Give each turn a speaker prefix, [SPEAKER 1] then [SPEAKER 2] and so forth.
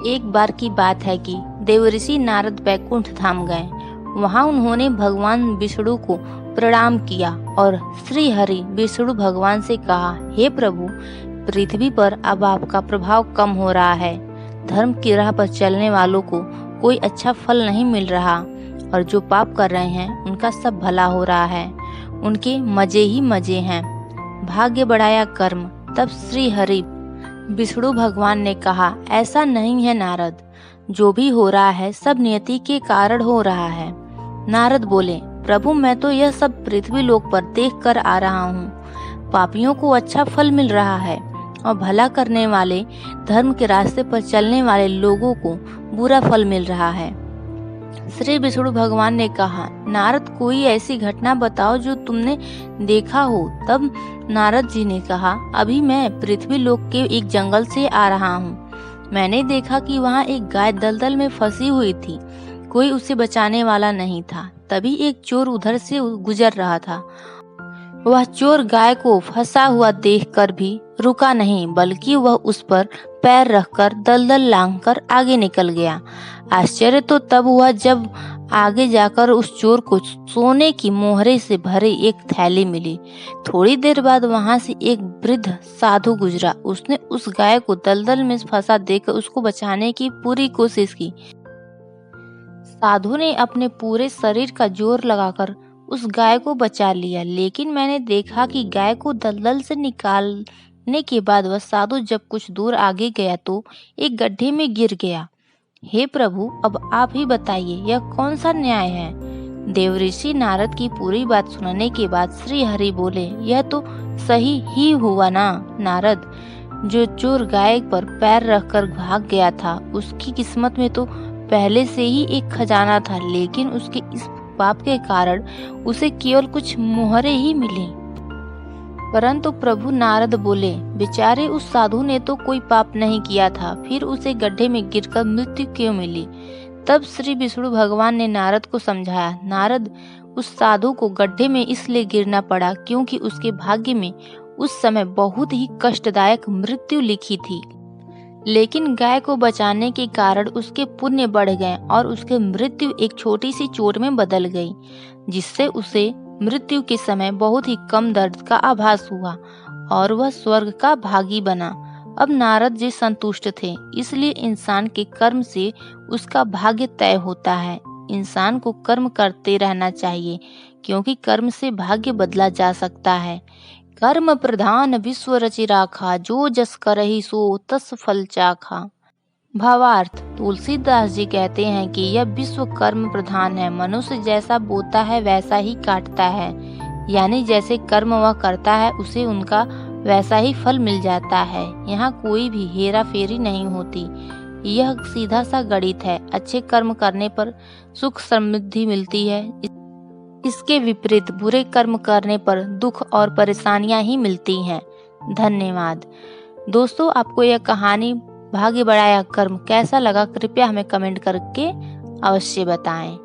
[SPEAKER 1] एक बार की बात है कि देवऋषि नारद बैकुंठ धाम गए। वहां उन्होंने भगवान विष्णु को प्रणाम किया और श्री हरि विष्णु भगवान से कहा, हे प्रभु, पृथ्वी पर अब आपका प्रभाव कम हो रहा है। धर्म की राह पर चलने वालों को कोई अच्छा फल नहीं मिल रहा और जो पाप कर रहे हैं उनका सब भला हो रहा है। उनके मजे ही मजे हैं। भाग्य बढ़ाया कर्म। तब श्री हरि विष्णु भगवान ने कहा, ऐसा नहीं है नारद, जो भी हो रहा है सब नियति के कारण हो रहा है। नारद बोले, प्रभु, मैं तो यह सब पृथ्वी लोक पर देख कर आ रहा हूँ। पापियों को अच्छा फल मिल रहा है और भला करने वाले, धर्म के रास्ते पर चलने वाले लोगों को बुरा फल मिल रहा है। श्री विष्णु भगवान ने कहा, नारद, कोई ऐसी घटना बताओ जो तुमने देखा हो। तब नारद जी ने कहा, अभी मैं पृथ्वी लोक के एक जंगल से आ रहा हूँ। मैंने देखा कि वहाँ एक गाय दलदल में फंसी हुई थी। कोई उसे बचाने वाला नहीं था। तभी एक चोर उधर से गुजर रहा था। वह चोर गाय को फंसा हुआ देखकर भी रुका नहीं, बल्कि वह उस पर पैर रखकर दलदल लांघकर आगे निकल गया। आश्चर्य तो तब हुआ जब आगे जाकर उस चोर को सोने की मोहरे से भरे एक थैली मिली। थोड़ी देर बाद वहां से एक वृद्ध साधु गुजरा। उसने उस गाय को दलदल में फंसा देखकर उसको बचाने की पूरी कोशिश की। साधु ने अपने पूरे शरीर का जोर लगाकर उस गाय को बचा लिया, लेकिन मैंने देखा कि गाय को दलदल से निकालने के बाद वह साधु जब कुछ दूर आगे गया तो एक गड्ढे में गिर गया। हे प्रभु, अब आप ही बताइए, यह कौन सा न्याय है? देवऋषि नारद की पूरी बात सुनने के बाद श्री हरि बोले, यह तो सही ही हुआ ना नारद। जो चोर गाय पर पैर रखकर भाग गया था, उसकी किस्मत में तो पहले से ही एक खजाना था, लेकिन उसके इस पाप के कारण उसे केवल कुछ मोहरे ही मिले। परंतु प्रभु नारद बोले, बेचारे उस साधु ने तो कोई पाप नहीं किया था, फिर उसे गड्ढे में गिरकर मृत्यु क्यों मिली? तब श्री विष्णु भगवान ने नारद को समझाया, नारद, उस साधु को गड्ढे में इसलिए गिरना पड़ा क्योंकि उसके भाग्य में उस समय बहुत ही कष्टदायक मृत्यु लिखी थी। लेकिन गाय को बचाने के कारण उसके पुण्य बढ़ गए और उसकी मृत्यु एक छोटी सी चोट में बदल गई, जिससे उसे मृत्यु के समय बहुत ही कम दर्द का आभास हुआ और वह स्वर्ग का भागी बना। अब नारद जी संतुष्ट थे, इसलिए इंसान के कर्म से उसका भाग्य तय होता है। इंसान को कर्म करते रहना चाहिए, क्योंकि कर्म से भाग्य बदला जा सकता है। कर्म प्रधान विश्व रचि राखा, जो जस करहि सो तस फल चाखा। भावार्थ, तुलसीदास जी कहते हैं कि यह विश्व कर्म प्रधान है। मनुष्य जैसा बोता है वैसा ही काटता है, यानी जैसे कर्म वह करता है उसे उनका वैसा ही फल मिल जाता है। यहाँ कोई भी हेरा फेरी नहीं होती। यह सीधा सा गणित है। अच्छे कर्म करने पर सुख समृद्धि मिलती है। इसके विपरीत बुरे कर्म करने पर दुख और परेशानियां ही मिलती हैं। धन्यवाद। दोस्तों, आपको यह कहानी भाग्य बढ़ाया कर्म कैसा लगा, कृपया हमें कमेंट करके अवश्य बताएं।